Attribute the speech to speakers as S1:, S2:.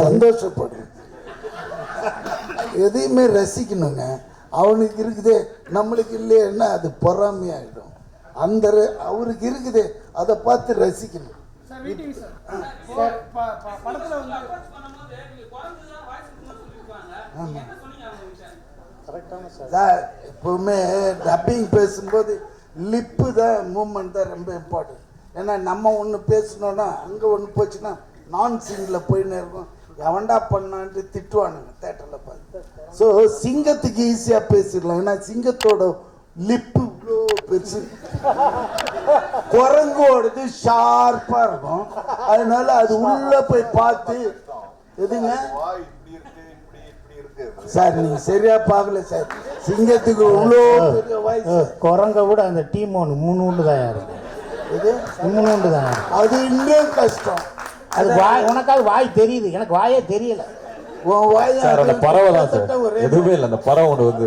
S1: சந்தோஷப்படு. எதையுமே ரசிக்கணுங்க. அவனுக்கு இருக்குதே நம்மளுக்கு இல்லைன்னா அது பொறாமையாயிடும். அந்த அவருக்கு இருக்குதே அதை பார்த்து ரசிக்கணும். எப்பவுமே டப்பிங் பேசும்போது லிப்பு தான் மூமெண்ட் தான் ரொம்ப இம்பார்ட்டன்ட். ஏன்னா நம்ம ஒன்று பேசணுன்னா அங்கே ஒன்று போச்சுன்னா நான் சிங்கில் போயின்னு இருக்கும். எவன்டா பண்ணான்ட்டு திட்டுவானுங்க தேட்டரில் பார்த்து. ஸோ சிங்கத்துக்கு ஈஸியாக பேசிடலாம். ஏன்னா சிங்கத்தோட லிப்பு இவ்வளோ பெருசு, குரங்கோடது ஷார்ப்பாக இருக்கும். அதனால அது உள்ளே போய் பார்த்து எதுங்க சார் நீங்கள் சரியா பார்க்கல சார். சிங்கத்துக்கு இவ்வளோ பெரிய வாய்ஸ்.
S2: குரங்க விட அந்த டீம் ஒன்று 3 உண்டு தான் இருக்கும்.
S1: இது
S2: 3 உண்டு தான்.
S1: அது இன்னும் கஷ்டம்.
S2: அது வாய், உனக்காவது வாய் தெரியுது, எனக்கு வாயே தெரியல.
S1: உன் வாய்
S3: பறவை தான் சார், எதுவுமே இல்லை. அந்த பறவை ஒன்று வந்து